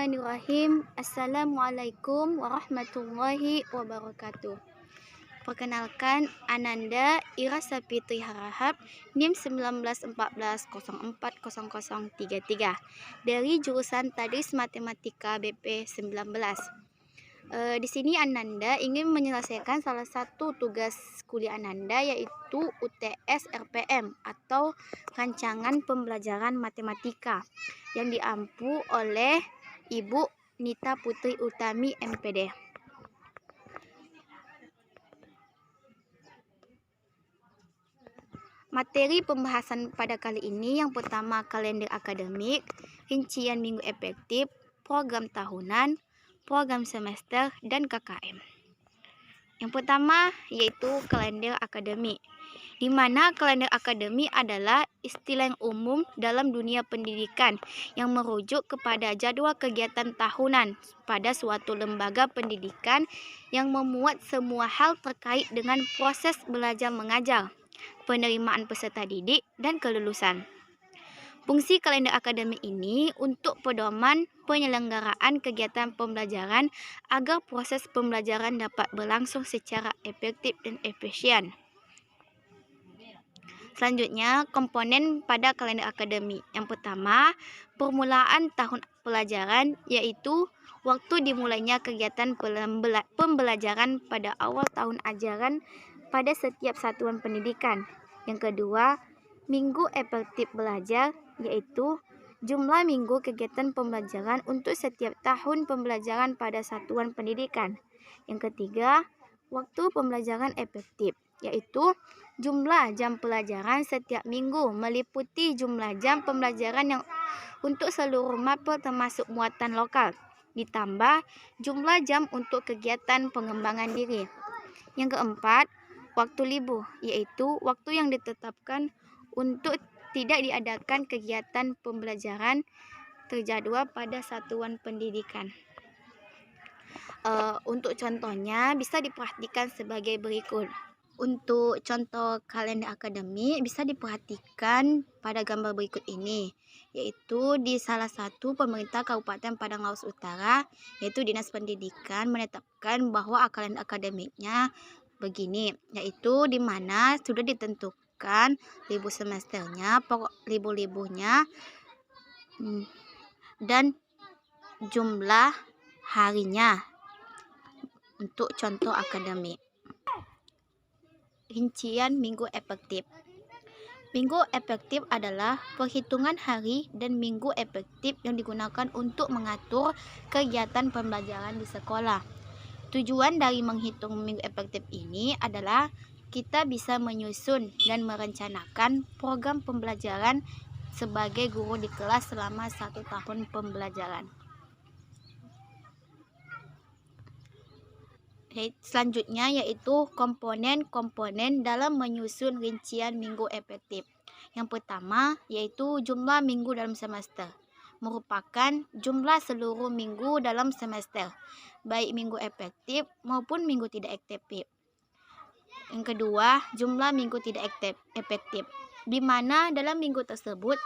Bismillahirrahmanirrahim. Assalamualaikum warahmatullahi wabarakatuh. Perkenalkan, Ananda Ira Sapitri Harahap, NIM 1914040033 dari jurusan Tadris Matematika BP 19. Di sini Ananda ingin menyelesaikan salah satu tugas kuliah Ananda, yaitu UTS RPM atau Rancangan Pembelajaran Matematika yang diampu oleh Ibu Nita Putri Utami MPD. Materi pembahasan pada kali ini yang pertama kalender akademik, rincian minggu efektif, program tahunan, program semester, dan KKM. Yang pertama yaitu kalender akademik, di mana kalender akademik adalah istilah yang umum dalam dunia pendidikan yang merujuk kepada jadwal kegiatan tahunan pada suatu lembaga pendidikan yang memuat semua hal terkait dengan proses belajar mengajar, penerimaan peserta didik, dan kelulusan. Fungsi kalender akademik ini untuk pedoman penyelenggaraan kegiatan pembelajaran agar proses pembelajaran dapat berlangsung secara efektif dan efisien. Selanjutnya, komponen pada kalender akademik. Yang pertama, permulaan tahun pelajaran, yaitu waktu dimulainya kegiatan pembelajaran pada awal tahun ajaran pada setiap satuan pendidikan. Yang kedua, minggu efektif belajar, yaitu jumlah minggu kegiatan pembelajaran untuk setiap tahun pembelajaran pada satuan pendidikan. Yang ketiga, waktu pembelajaran efektif, yaitu jumlah jam pelajaran setiap minggu meliputi jumlah jam pembelajaran yang untuk seluruh mapel termasuk muatan lokal, ditambah jumlah jam untuk kegiatan pengembangan diri. Yang keempat, waktu libur, yaitu waktu yang ditetapkan untuk tidak diadakan kegiatan pembelajaran terjadwal pada satuan pendidikan. Untuk contohnya bisa diperhatikan sebagai berikut. Untuk contoh kalender akademik bisa diperhatikan pada gambar berikut ini, yaitu di salah satu pemerintah Kabupaten Padang Lawas Utara, yaitu Dinas Pendidikan, menetapkan bahwa kalender akademiknya begini, yaitu di mana sudah ditentukan libur semesternya, pokok libur-liburnya, dan jumlah harinya untuk contoh akademik. Rincian minggu efektif. Minggu efektif adalah perhitungan hari dan minggu efektif yang digunakan untuk mengatur kegiatan pembelajaran di sekolah. Tujuan dari menghitung minggu efektif ini adalah kita bisa menyusun dan merencanakan program pembelajaran sebagai guru di kelas selama 1 tahun pembelajaran. Selanjutnya yaitu komponen-komponen dalam menyusun rincian minggu efektif. Yang pertama yaitu jumlah minggu dalam semester, merupakan jumlah seluruh minggu dalam semester, baik minggu efektif maupun minggu tidak efektif. Yang kedua, jumlah minggu tidak efektif, di mana dalam minggu tersebut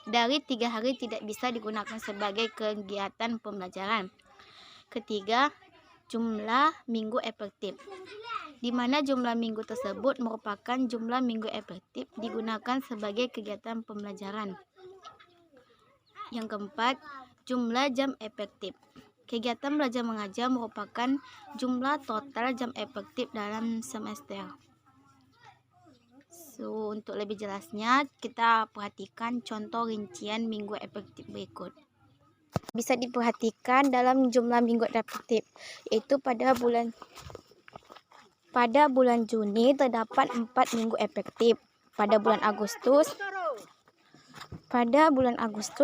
dari 3 hari tidak bisa digunakan sebagai kegiatan pembelajaran. Ketiga, jumlah minggu efektif, di mana jumlah minggu tersebut merupakan jumlah minggu efektif digunakan sebagai kegiatan pembelajaran. Yang keempat, jumlah jam efektif. Kegiatan belajar mengajar merupakan jumlah total jam efektif dalam semester. Untuk lebih jelasnya, kita perhatikan contoh rincian minggu efektif berikut. Bisa diperhatikan dalam jumlah minggu efektif, yaitu pada bulan Juni terdapat 4 minggu efektif. Pada bulan Agustus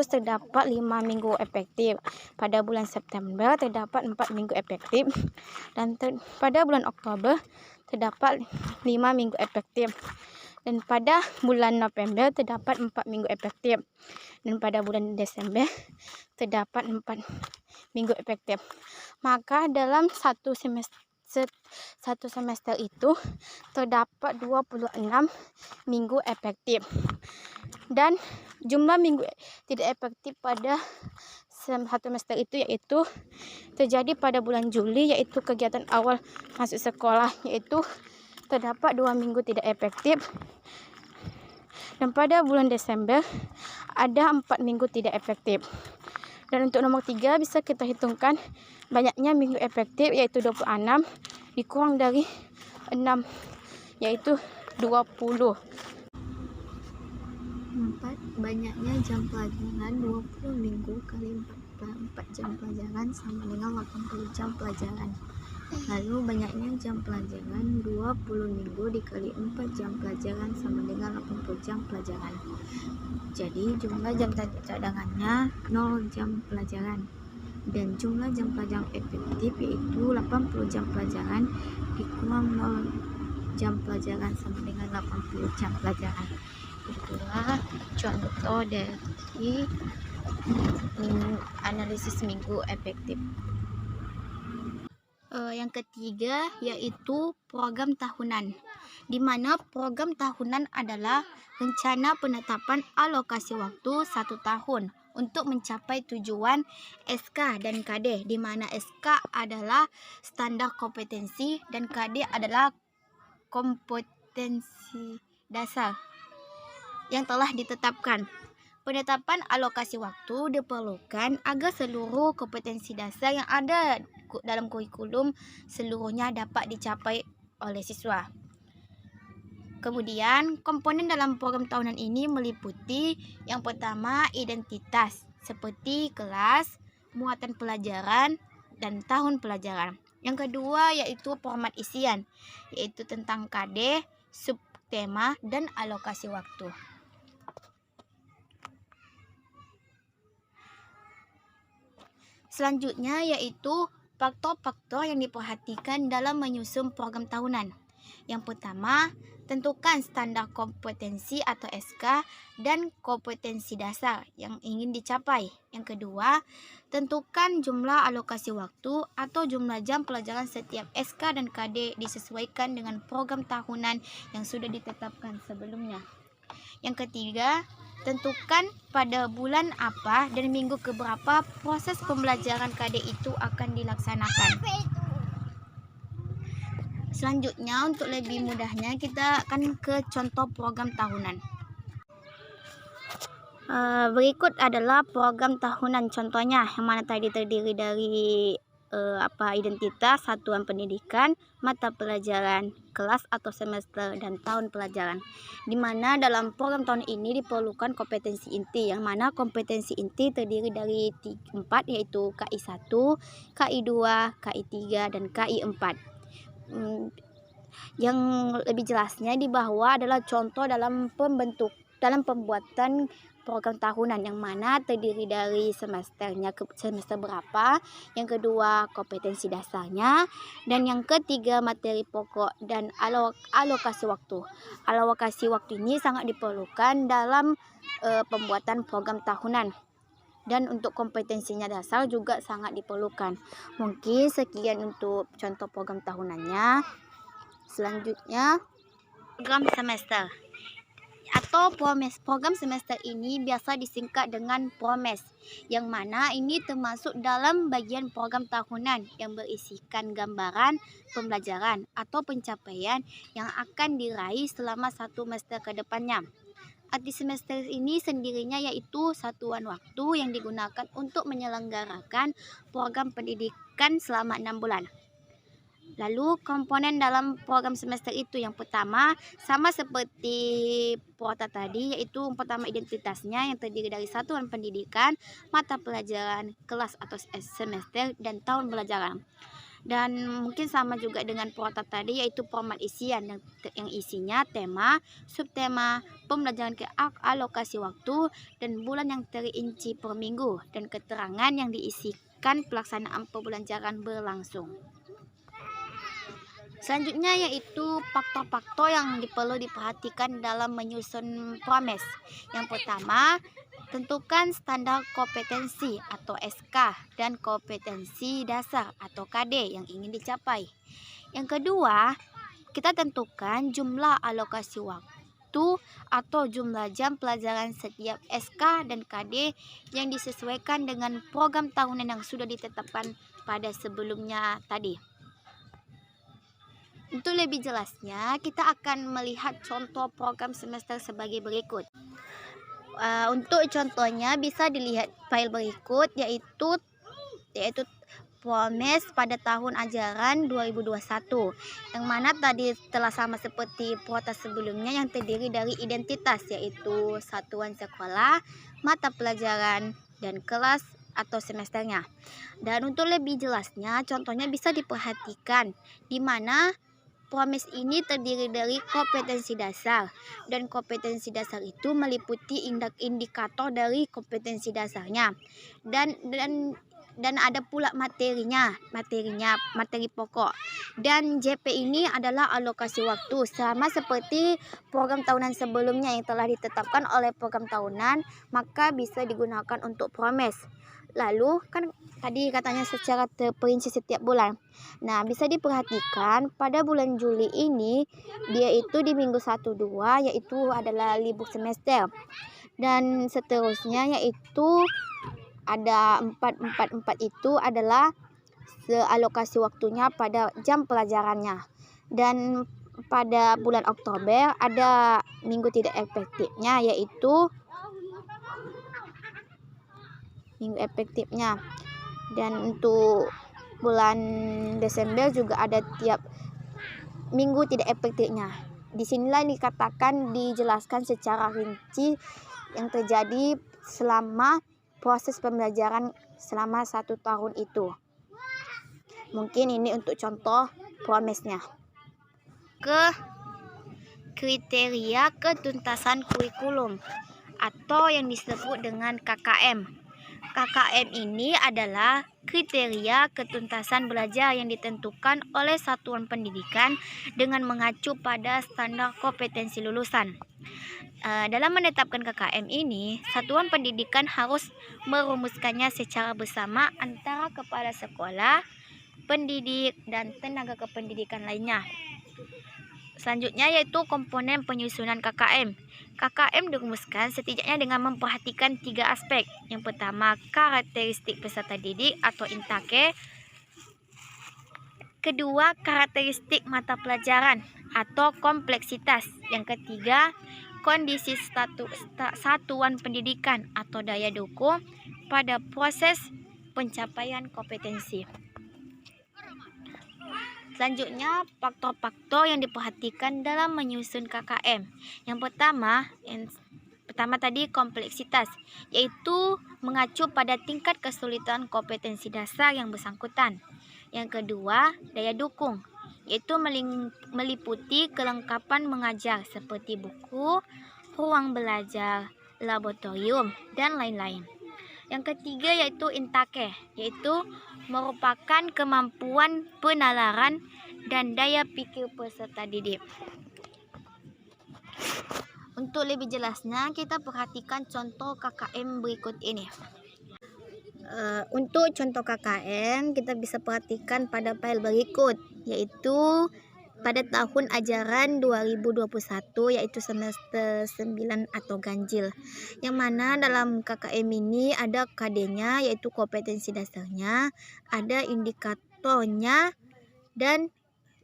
terdapat 5 minggu efektif. Pada bulan September terdapat 4 minggu efektif. Dan pada bulan Oktober terdapat 5 minggu efektif. Dan pada bulan November terdapat 4 minggu efektif. Dan pada bulan Desember terdapat 4 minggu efektif. Maka dalam satu semester itu terdapat 26 minggu efektif. Dan jumlah minggu tidak efektif pada satu semester itu yaitu terjadi pada bulan Juli, yaitu kegiatan awal masuk sekolah, yaitu terdapat 2 minggu tidak efektif. Dan pada bulan Desember ada 4 minggu tidak efektif. Dan untuk nomor 3 bisa kita hitungkan banyaknya minggu efektif, yaitu 26 dikurang dari 6, yaitu 20. 4. Banyaknya jam pelajaran 20 minggu kali 4 jam pelajaran sama dengan 80 jam pelajaran. Lalu banyaknya jam pelajaran 20 minggu dikali 4 jam pelajaran sama dengan 80 jam pelajaran. Jadi jumlah jam cadangannya 0 jam pelajaran. Dan jumlah jam pelajaran efektif yaitu 80 jam pelajaran dikurang 0 jam pelajaran sama dengan 80 jam pelajaran. Itulah contoh dari analisis minggu efektif. Yang ketiga yaitu program tahunan, di mana program tahunan adalah rencana penetapan alokasi waktu 1 tahun untuk mencapai tujuan SK dan KD, di mana SK adalah standar kompetensi dan KD adalah kompetensi dasar yang telah ditetapkan. Penetapan alokasi waktu diperlukan agar seluruh kompetensi dasar yang ada dalam kurikulum seluruhnya dapat dicapai oleh siswa. Kemudian, komponen dalam program tahunan ini meliputi yang pertama identitas, seperti kelas, muatan pelajaran, dan tahun pelajaran. Yang kedua yaitu format isian, yaitu tentang KD, subtema, dan alokasi waktu. Selanjutnya yaitu faktor-faktor yang diperhatikan dalam menyusun program tahunan. Yang pertama, tentukan standar kompetensi atau SK dan kompetensi dasar yang ingin dicapai. Yang kedua, tentukan jumlah alokasi waktu atau jumlah jam pelajaran setiap SK dan KD disesuaikan dengan program tahunan yang sudah ditetapkan sebelumnya. Yang ketiga, tentukan pada bulan apa dan minggu keberapa proses pembelajaran KD itu akan dilaksanakan. Selanjutnya, untuk lebih mudahnya kita akan ke contoh program tahunan. Berikut adalah program tahunan contohnya, yang mana tadi terdiri dari identitas, satuan pendidikan, mata pelajaran, kelas atau semester, dan tahun pelajaran. Di mana dalam program tahun ini diperlukan kompetensi inti, yang mana kompetensi inti terdiri dari 4, yaitu KI 1, KI 2, KI 3, dan KI 4. Yang lebih jelasnya di bawah adalah contoh dalam pembuatan program tahunan, yang mana terdiri dari semesternya, semester berapa, yang kedua kompetensi dasarnya, dan yang ketiga materi pokok dan alokasi waktu. Alokasi waktu ini sangat diperlukan dalam pembuatan program tahunan, dan untuk kompetensinya dasar juga sangat diperlukan. Mungkin sekian untuk contoh program tahunannya. Selanjutnya, program semester atau PROMES. Program semester ini biasa disingkat dengan PROMES, yang mana ini termasuk dalam bagian program tahunan yang berisikan gambaran pembelajaran atau pencapaian yang akan diraih selama 1 semester ke depannya. Arti semester ini sendirinya yaitu satuan waktu yang digunakan untuk menyelenggarakan program pendidikan selama 6 bulan. Lalu komponen dalam program semester itu yang pertama sama seperti kuota tadi, yaitu yang pertama identitasnya yang terdiri dari satuan pendidikan, mata pelajaran, kelas atau semester, dan tahun pelajaran. Dan mungkin sama juga dengan kuota tadi, yaitu format isian yang isinya tema, subtema, pembelajaran ke alokasi waktu, dan bulan yang terinci per minggu, dan keterangan yang diisikan pelaksanaan pembelajaran berlangsung. Selanjutnya yaitu faktor-faktor yang perlu diperhatikan dalam menyusun PROMES. Yang pertama, tentukan standar kompetensi atau SK dan kompetensi dasar atau KD yang ingin dicapai. Yang kedua, kita tentukan jumlah alokasi waktu waktu atau jumlah jam pelajaran setiap SK dan KD yang disesuaikan dengan program tahunan yang sudah ditetapkan pada sebelumnya tadi. Untuk lebih jelasnya, kita akan melihat contoh program semester sebagai berikut. Untuk contohnya bisa dilihat file berikut, yaitu PROMES pada tahun ajaran 2021, yang mana tadi telah sama seperti protas sebelumnya yang terdiri dari identitas, yaitu satuan sekolah, mata pelajaran, dan kelas atau semesternya. Dan untuk lebih jelasnya, contohnya bisa diperhatikan di mana PROMES ini terdiri dari kompetensi dasar, dan kompetensi dasar itu meliputi indikator dari kompetensi dasarnya, dan ada pula materi pokok. Dan JP ini adalah alokasi waktu, sama seperti program tahunan sebelumnya yang telah ditetapkan oleh program tahunan, maka bisa digunakan untuk PROMES. Lalu kan tadi katanya secara terperinci setiap bulan. Nah, bisa diperhatikan pada bulan Juli ini dia itu di minggu 1-2 yaitu adalah libur semester. Dan seterusnya yaitu ada 4-4-4 itu adalah alokasi waktunya pada jam pelajarannya. Dan pada bulan Oktober ada minggu tidak efektifnya, yaitu minggu efektifnya. Dan untuk bulan Desember juga ada tiap minggu tidak efektifnya. Disinilah dijelaskan secara rinci yang terjadi selama proses pembelajaran selama 1 tahun itu. Mungkin ini untuk contoh PROMES-nya. Kriteria ketuntasan kurikulum atau yang disebut dengan KKM. KKM ini adalah kriteria ketuntasan belajar yang ditentukan oleh satuan pendidikan dengan mengacu pada standar kompetensi lulusan. Dalam menetapkan KKM ini, satuan pendidikan harus merumuskannya secara bersama antara kepala sekolah, pendidik, dan tenaga kependidikan lainnya. Selanjutnya yaitu komponen penyusunan KKM. KKM dirumuskan setidaknya dengan memperhatikan 3 aspek. Yang pertama, karakteristik peserta didik atau intake. Kedua, karakteristik mata pelajaran atau kompleksitas. Yang ketiga, kondisi satuan pendidikan atau daya dukung pada proses pencapaian kompetensi. Selanjutnya, faktor-faktor yang diperhatikan dalam menyusun KKM. Yang pertama tadi kompleksitas, yaitu mengacu pada tingkat kesulitan kompetensi dasar yang bersangkutan. Yang kedua, daya dukung, yaitu meliputi kelengkapan mengajar seperti buku, ruang belajar, laboratorium, dan lain-lain. Yang ketiga yaitu intake, yaitu merupakan kemampuan penalaran dan daya pikir peserta didik. Untuk lebih jelasnya, kita perhatikan contoh KKM berikut ini. Untuk contoh KKM, kita bisa perhatikan pada file berikut, yaitu pada tahun ajaran 2021 yaitu semester 9 atau ganjil, yang mana dalam KKM ini ada KD-nya yaitu kompetensi dasarnya, ada indikatornya, dan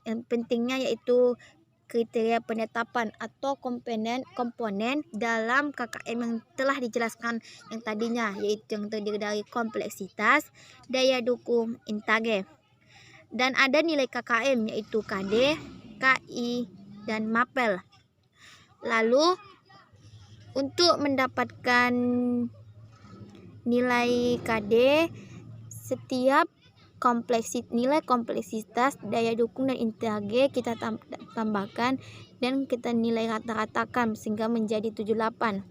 yang pentingnya yaitu kriteria penetapan atau komponen dalam KKM yang telah dijelaskan yang tadinya, yaitu yang terdiri dari kompleksitas, daya dukung, intage. Dan ada nilai KKM yaitu KD, KI, dan MAPEL. Lalu untuk mendapatkan nilai KD, setiap nilai kompleksitas, daya dukung, dan intage kita tambahkan dan kita nilai rata-ratakan sehingga menjadi 78.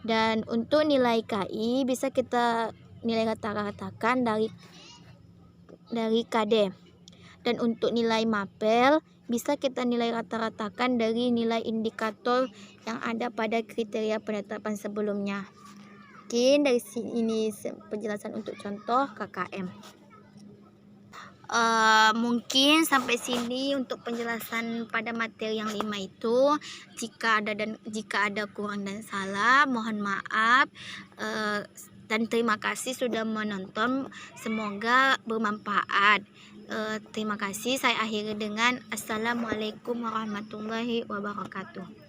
Dan untuk nilai KI bisa kita nilai rata-ratakan dari KD. Dan untuk nilai MAPEL bisa kita nilai rata-ratakan dari nilai indikator yang ada pada kriteria penetapan sebelumnya. Mungkin dari sini penjelasan untuk contoh KKM. Mungkin sampai sini untuk penjelasan pada materi yang 5 itu. Jika ada kurang dan salah, mohon maaf. Dan terima kasih sudah menonton. Semoga bermanfaat. Terima kasih. Saya akhiri dengan Assalamualaikum warahmatullahi wabarakatuh.